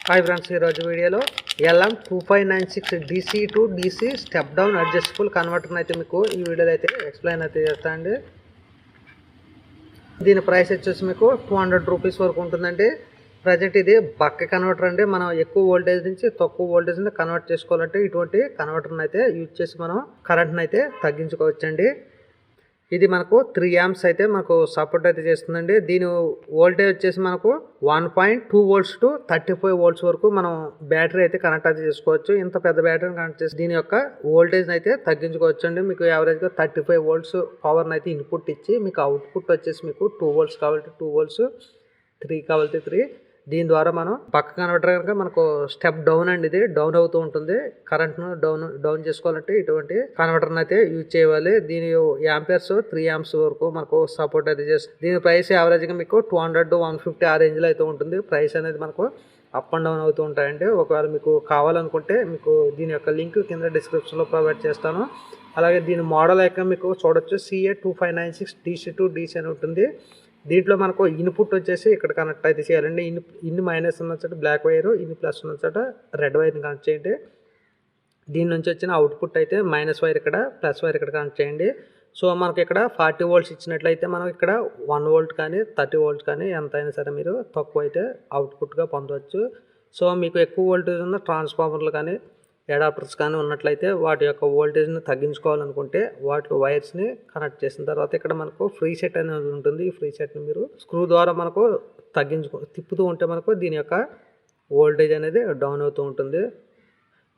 Hi friends, ఈరోజు వీడియోలో LM2596 DC to DC step down adjustable converter అయితే మీకు ఈ వీడియోలో అయితే ఎక్స్ప్లెయిన్ అయితే చేస్తానండి. దీని ప్రైస్ వచ్చేసి మీకు 200 రూపీస్ వరకు ఉంటుందండి. ప్రజెంట్ ఇది బక్క కన్వర్టర్ అండి. మనం ఎక్కువ వోల్టేజ్ నుంచి తక్కువ వోల్టేజ్ని కన్వర్ట్ చేసుకోవాలంటే ఇటువంటి కన్వర్టర్ని అయితే యూజ్ చేసి మనం కరెంట్ని అయితే తగ్గించుకోవచ్చండి. ఇది మనకు 3 amps అయితే మనకు సపోర్ట్ అయితే చేస్తుందండి. దీని వోల్టేజ్ వచ్చేసి మనకు 1.2 volts టు 35 volts వరకు మనం బ్యాటరీ అయితే కనెక్ట్ అయితే చేసుకోవచ్చు. ఇంత పెద్ద బ్యాటరీని కనెక్ట్ చేసి దీని యొక్క వోల్టేజ్ని అయితే తగ్గించుకోవచ్చు అండి. మీకు యావరేజ్గా 35 volts పవర్ని అయితే ఇన్పుట్ ఇచ్చి మీకు అవుట్పుట్ వచ్చేసి మీకు 2 volts కావాలంటే 2 volts, 3 కావాలంటే 3. దీని ద్వారా మనం పక్క కన్వర్టర్ కనుక మనకు స్టెప్ డౌన్ అండి. ఇది డౌన్ అవుతూ ఉంటుంది. కరెంట్ను డౌన్ చేసుకోవాలంటే ఇటువంటి కన్వర్టర్ని అయితే యూజ్ చేయాలి. దీని యాంపియర్స్ 3 amps వరకు మనకు సపోర్ట్ అయితే చేస్తుంది. దీని ప్రైస్ యావరేజ్గా మీకు 200 to 150 ఆ రేంజ్లో అయితే ఉంటుంది. ప్రైస్ అనేది మనకు అప్ అండ్ డౌన్ అవుతూ ఉంటాయండి. ఒకవేళ మీకు కావాలనుకుంటే మీకు దీని యొక్క లింక్ కింద డిస్క్రిప్షన్లో ప్రొవైడ్ చేస్తాను. అలాగే దీని మోడల్ యొక్క మీకు చూడొచ్చు CA2596 DC2DC అని ఉంటుంది. దీంట్లో మనకు ఇన్పుట్ వచ్చేసి ఇక్కడ కనెక్ట్ అయితే చేయాలండి. ఇన్ మైనస్ ఉన్న చోట బ్లాక్ వైర్, ఇన్ ప్లస్ ఉన్న చోట రెడ్ వైర్ని కనెక్ట్ చేయండి. దీని నుంచి వచ్చిన అవుట్పుట్ అయితే మైనస్ వైర్ ఇక్కడ, ప్లస్ వైర్ ఇక్కడ కనెక్ట్ చేయండి. సో మనకి ఇక్కడ 40 volts ఇచ్చినట్లయితే మనం ఇక్కడ 1 volt కానీ 30 volts కానీ ఎంతైనా సరే మీరు తక్కువ అయితే అవుట్పుట్గా పొందవచ్చు. సో మీకు ఎక్కువ వోల్టేజ్ ఉన్న ట్రాన్స్ఫార్మర్లు కానీ అడాప్టర్స్ కానీ ఉన్నట్లయితే వాటి యొక్క వోల్టేజ్ని తగ్గించుకోవాలనుకుంటే వాటి వైర్స్ని కనెక్ట్ చేసిన తర్వాత ఇక్కడ మనకు ఫ్రీ సెట్ అనేది ఉంటుంది. ఈ ఫ్రీ సెట్ని మీరు స్క్రూ ద్వారా మనకు తిప్పుతూ ఉంటే మనకు దీని యొక్క వోల్టేజ్ అనేది డౌన్ అవుతూ ఉంటుంది.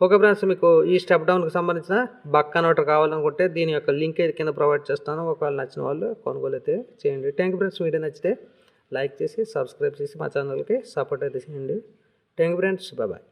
ఓకే ఫ్రెండ్స్, మీకు ఈ స్టెప్ డౌన్కి సంబంధించిన బక్ కన్వర్టర్ కావాలనుకుంటే దీని యొక్క లింక్ అయితే కింద ప్రొవైడ్ చేస్తాను. ఒకవేళ నచ్చిన వాళ్ళు కొనుగోలు అయితే చేయండి. Thank you friends. వీడియో నచ్చితే లైక్ చేసి సబ్స్క్రైబ్ చేసి మా ఛానల్కి సపోర్ట్ అయితే చేయండి. Thank you friends. బాయ్.